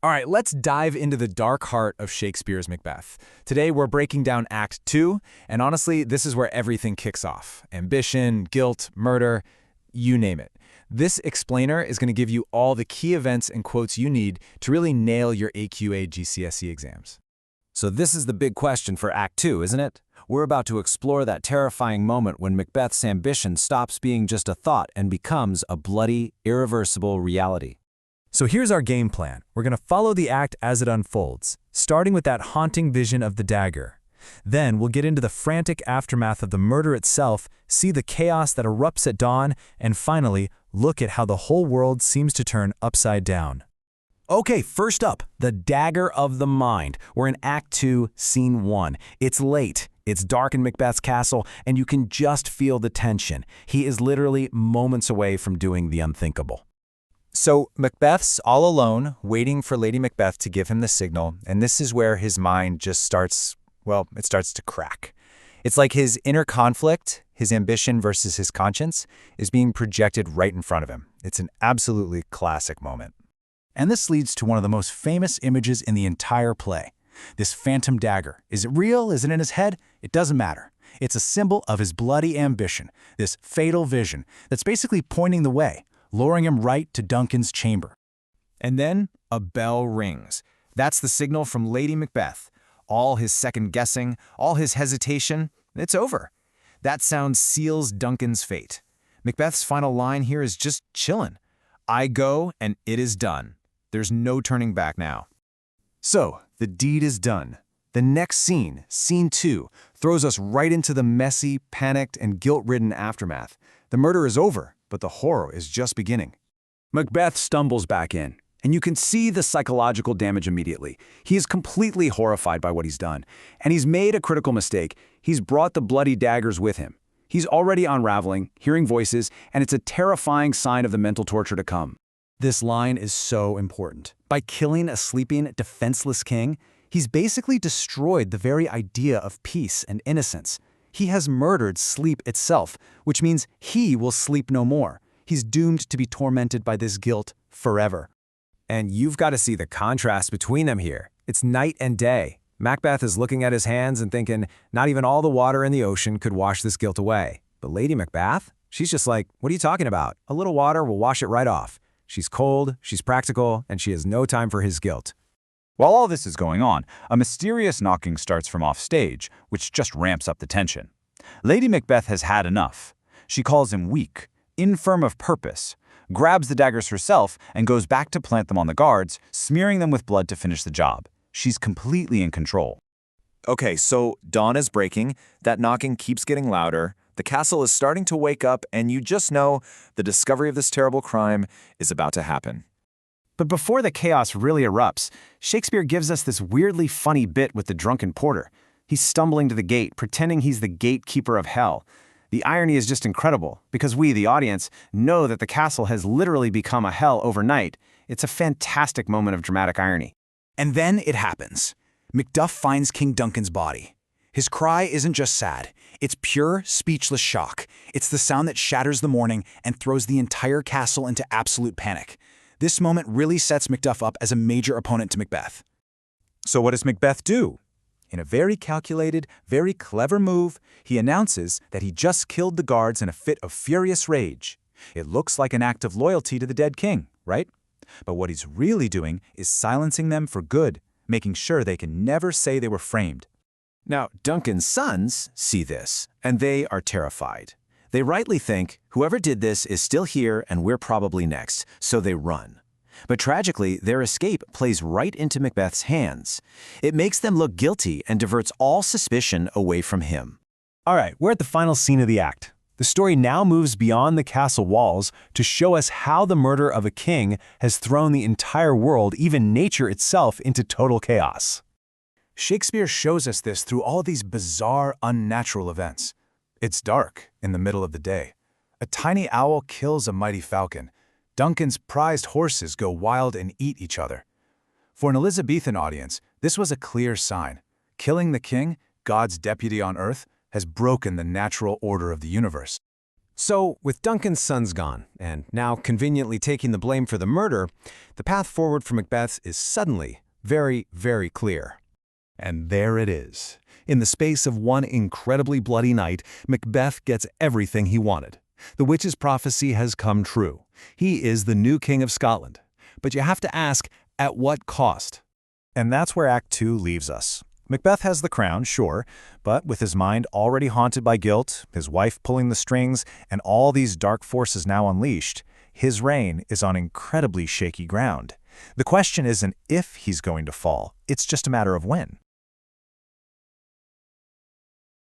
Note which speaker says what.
Speaker 1: All right, let's dive into the dark heart of Shakespeare's Macbeth. Today, we're breaking down Act 2, and honestly, this is where everything kicks off. Ambition, guilt, murder, you name it. This explainer is going to give you all the key events and quotes you need to really nail your AQA GCSE exams.
Speaker 2: So this is the big question for Act 2, isn't it? We're about to explore that terrifying moment when Macbeth's ambition stops being just a thought and becomes a bloody, irreversible reality.
Speaker 1: So here's our game plan. We're going to follow the act as it unfolds, starting with that haunting vision of the dagger. Then we'll get into the frantic aftermath of the murder itself, see the chaos that erupts at dawn, and finally, look at how the whole world seems to turn upside down.
Speaker 2: Okay, first up, the dagger of the mind. We're in Act 2, Scene 1. It's late. It's dark in Macbeth's castle, and you can just feel the tension. He is literally moments away from doing the unthinkable.
Speaker 1: So Macbeth's all alone, waiting for Lady Macbeth to give him the signal, and this is where his mind just starts to crack. It's like his inner conflict, his ambition versus his conscience, is being projected right in front of him. It's an absolutely classic moment.
Speaker 3: And this leads to one of the most famous images in the entire play. This phantom dagger. Is it real? Is it in his head? It doesn't matter. It's a symbol of his bloody ambition, this fatal vision that's basically pointing the way, luring him right to Duncan's chamber.
Speaker 1: And then a bell rings. That's the signal from Lady Macbeth. All his second-guessing, all his hesitation, it's over. That sound seals Duncan's fate. Macbeth's final line here is just chillin'. I go, and it is done. There's no turning back now.
Speaker 3: So, the deed is done. The next scene, Scene 2, throws us right into the messy, panicked, and guilt-ridden aftermath. The murder is over, but the horror is just beginning.
Speaker 2: Macbeth stumbles back in, and you can see the psychological damage immediately. He is completely horrified by what he's done, and he's made a critical mistake. He's brought the bloody daggers with him. He's already unraveling, hearing voices, and it's a terrifying sign of the mental torture to come.
Speaker 3: This line is so important. By killing a sleeping, defenseless king, he's basically destroyed the very idea of peace and innocence. He has murdered sleep itself, which means he will sleep no more. He's doomed to be tormented by this guilt forever.
Speaker 2: And you've got to see the contrast between them here. It's night and day. Macbeth is looking at his hands and thinking, not even all the water in the ocean could wash this guilt away. But Lady Macbeth? She's just like, what are you talking about? A little water will wash it right off. She's cold, she's practical, and she has no time for his guilt.
Speaker 4: While all this is going on, a mysterious knocking starts from off stage, which just ramps up the tension. Lady Macbeth has had enough. She calls him weak, infirm of purpose, grabs the daggers herself, and goes back to plant them on the guards, smearing them with blood to finish the job. She's completely in control.
Speaker 5: Okay, so dawn is breaking, that knocking keeps getting louder, the castle is starting to wake up, and you just know the discovery of this terrible crime is about to happen.
Speaker 3: But before the chaos really erupts, Shakespeare gives us this weirdly funny bit with the drunken porter. He's stumbling to the gate, pretending he's the gatekeeper of hell. The irony is just incredible, because we, the audience, know that the castle has literally become a hell overnight. It's a fantastic moment of dramatic irony. And then it happens. Macduff finds King Duncan's body. His cry isn't just sad. It's pure, speechless shock. It's the sound that shatters the morning and throws the entire castle into absolute panic. This moment really sets Macduff up as a major opponent to Macbeth.
Speaker 1: So what does Macbeth do? In a very calculated, very clever move, he announces that he just killed the guards in a fit of furious rage. It looks like an act of loyalty to the dead king, right? But what he's really doing is silencing them for good, making sure they can never say they were framed.
Speaker 5: Now, Duncan's sons see this, and they are terrified. They rightly think, whoever did this is still here and we're probably next, so they run. But tragically, their escape plays right into Macbeth's hands. It makes them look guilty and diverts all suspicion away from him.
Speaker 3: All right, we're at the final scene of the act. The story now moves beyond the castle walls to show us how the murder of a king has thrown the entire world, even nature itself, into total chaos. Shakespeare shows us this through all these bizarre, unnatural events. It's dark in the middle of the day. A tiny owl kills a mighty falcon. Duncan's prized horses go wild and eat each other. For an Elizabethan audience, this was a clear sign. Killing the king, God's deputy on earth, has broken the natural order of the universe.
Speaker 2: So, with Duncan's sons gone, and now conveniently taking the blame for the murder, the path forward for Macbeth is suddenly very, very clear.
Speaker 6: And there it is. In the space of one incredibly bloody night, Macbeth gets everything he wanted. The witch's prophecy has come true. He is the new king of Scotland. But you have to ask, at what cost?
Speaker 4: And that's where Act 2 leaves us. Macbeth has the crown, sure, but with his mind already haunted by guilt, his wife pulling the strings, and all these dark forces now unleashed, his reign is on incredibly shaky ground. The question isn't if he's going to fall, it's just a matter of when.